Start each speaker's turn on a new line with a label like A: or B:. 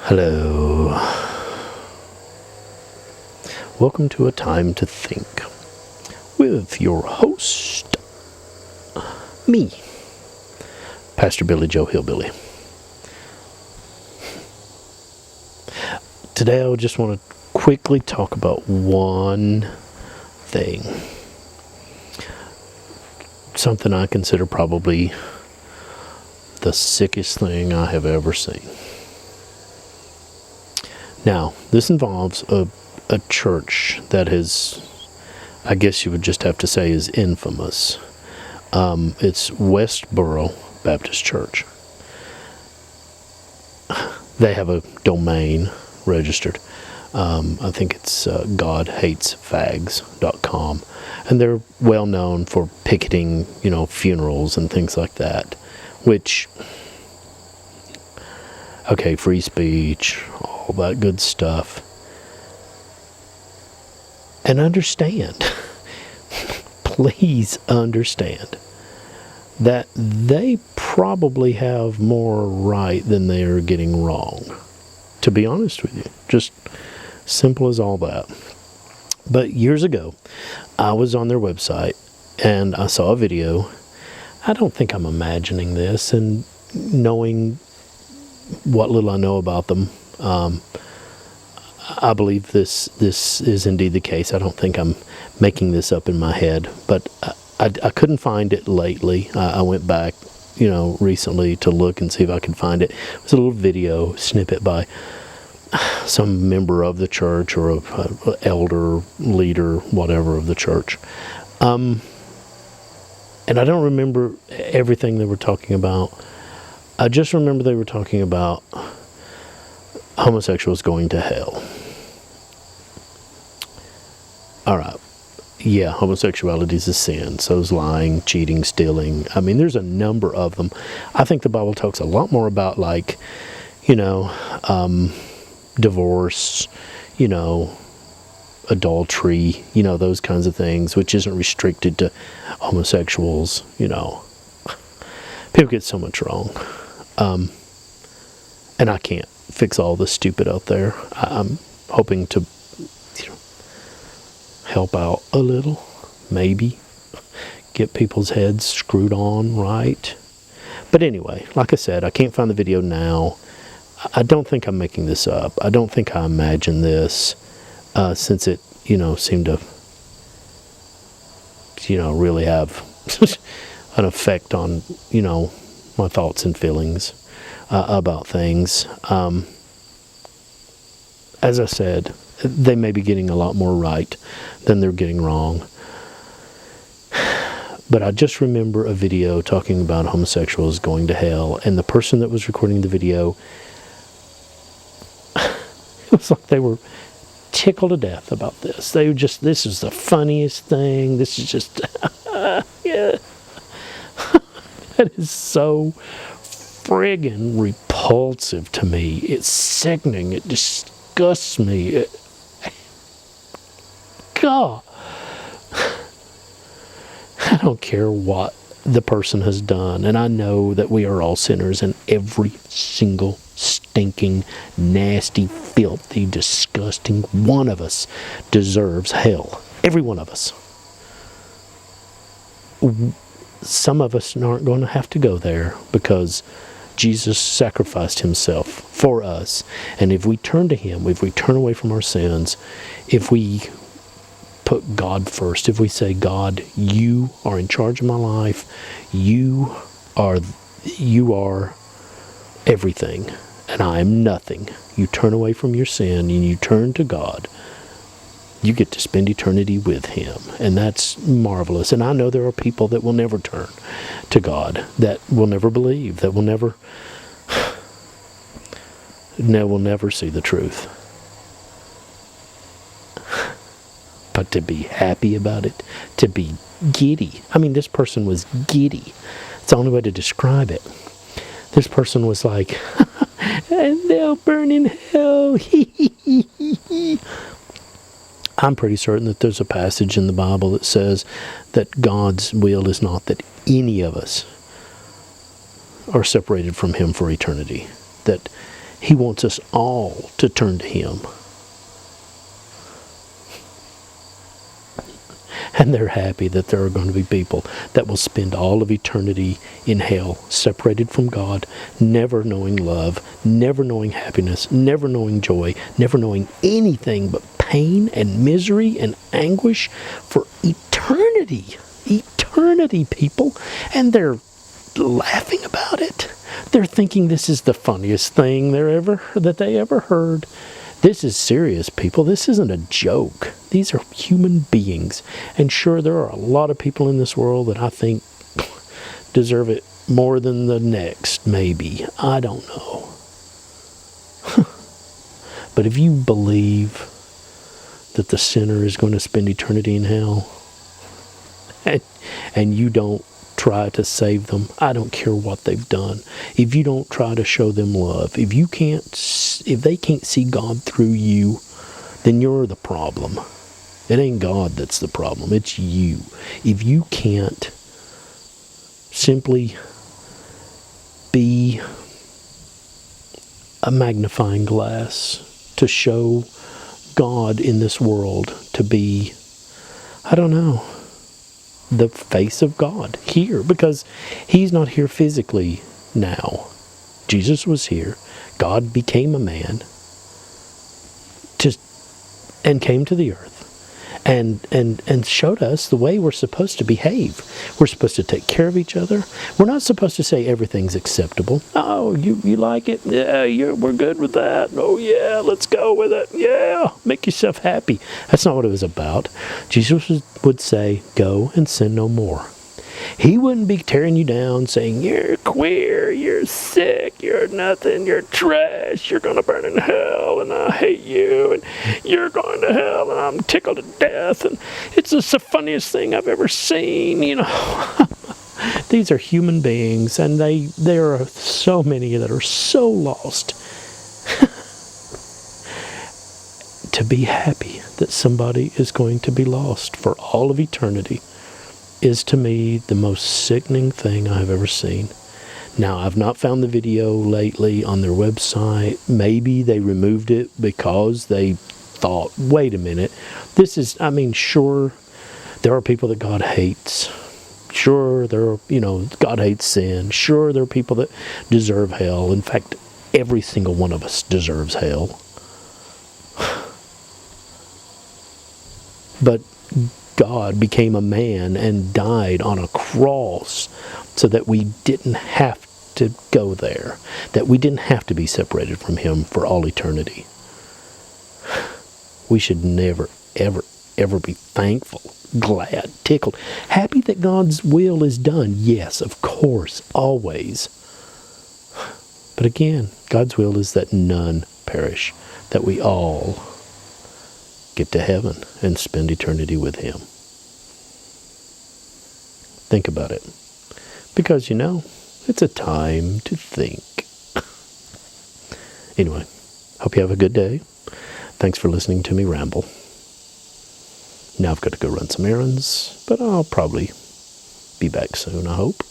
A: Hello. Welcome to A Time to Think with your host, me, Pastor Billy Joe Hillbilly. Today I just want to quickly talk about one thing. Something I consider probably the sickest thing I have ever seen. Now, this involves a church that is, I guess you would just have to say, is infamous. It's Westboro Baptist Church. They have a domain registered. I think it's HATEFUL.com. And they're well known for picketing, funerals and things like that. Which, okay, free speech, all that good stuff. And understand, please understand, that they probably have more right than they are getting wrong. To be honest with you, just simple as all that. But years ago, I was on their website and I saw a video. I don't think I'm imagining this, and knowing what little I know about them, I believe this is indeed the case. I don't think I'm making this up in my head, but I couldn't find it lately. I went back, recently to look and see if I could find it. It was a little video snippet by some member of the church or a elder, leader, whatever of the church. And I don't remember everything they were talking about. I just remember they were talking about homosexuals going to hell. All right. Yeah, homosexuality is a sin. So is lying, cheating, stealing. I mean, there's a number of them. I think the Bible talks a lot more about, divorce, adultery, those kinds of things, which isn't restricted to homosexuals. People get so much wrong. And I can't fix all the stupid out there. I'm hoping to help out a little, maybe get people's heads screwed on right. But anyway, like I said, I can't find the video now. I don't think I'm making this up. I don't think I imagined this, since it, seemed to, really have an effect on, my thoughts and feelings about things. As I said, they may be getting a lot more right than they're getting wrong. But I just remember a video talking about homosexuals going to hell, and the person that was recording the video, it was like they were tickled to death about this. They were just, this is the funniest thing. This is just, yeah. That is so friggin' repulsive to me. It's sickening. It disgusts me. God. I don't care what the person has done. And I know that we are all sinners, and every single stinking, nasty, filthy, disgusting one of us deserves hell. Every one of us. Some of us aren't going to have to go there because Jesus sacrificed himself for us. And if we turn to him, if we turn away from our sins, if we put God first, if we say, God, you are in charge of my life, you are everything, and I am nothing. You turn away from your sin and you turn to God, you get to spend eternity with him. And that's marvelous. And I know there are people that will never turn to God, that will never believe, that will never see the truth. But to be happy about it, to be giddy. I mean, this person was giddy. It's the only way to describe it. This person was like, and they'll burn in hell. I'm pretty certain that there's a passage in the Bible that says that God's will is not that any of us are separated from him for eternity. That He wants us all to turn to Him. And they're happy that there are going to be people that will spend all of eternity in hell, separated from God, never knowing love, never knowing happiness, never knowing joy, never knowing anything but pain and misery and anguish for eternity. Eternity, people. And they're laughing about it. They're thinking this is the funniest thing that they ever heard. This is serious, people. This isn't a joke. These are human beings. And sure, there are a lot of people in this world that I think deserve it more than the next, maybe. I don't know. But if you believe that the sinner is going to spend eternity in hell, and you don't try to save them, I don't care what they've done. If you don't try to show them love, if they can't see God through you, then you're the problem. It ain't God that's the problem, it's you. If you can't simply be a magnifying glass to show God in this world to be, I don't know, the face of God here, because He's not here physically now. Jesus was here. God became a man and came to the earth and showed us the way we're supposed to behave. We're supposed to take care of each other. We're not supposed to say everything's acceptable. Oh, you like it? Yeah, we're good with that. Oh yeah, let's go with it. Yeah, make yourself happy. That's not what it was about. Jesus would say, go and sin no more. He wouldn't be tearing you down saying, you're queer, you're sick, you're nothing, you're trash, you're going to burn in hell, and I hate you, and you're going to hell, and I'm tickled to death, and it's just the funniest thing I've ever seen, you know. These are human beings, and there are so many that are so lost. To be happy that somebody is going to be lost for all of eternity is to me the most sickening thing I've ever seen. Now, I've not found the video lately on their website. Maybe they removed it because they thought, wait a minute, sure, there are people that God hates. Sure, God hates sin. Sure, there are people that deserve hell. In fact, every single one of us deserves hell. But God became a man and died on a cross so that we didn't have to go there, that we didn't have to be separated from Him for all eternity. We should never, ever, ever be thankful, glad, tickled, happy that God's will is done. Yes, of course, always. But again, God's will is that none perish, that we all get to heaven and spend eternity with Him. Think about it. Because, it's a time to think. Anyway, hope you have a good day. Thanks for listening to me ramble. Now I've got to go run some errands, but I'll probably be back soon, I hope.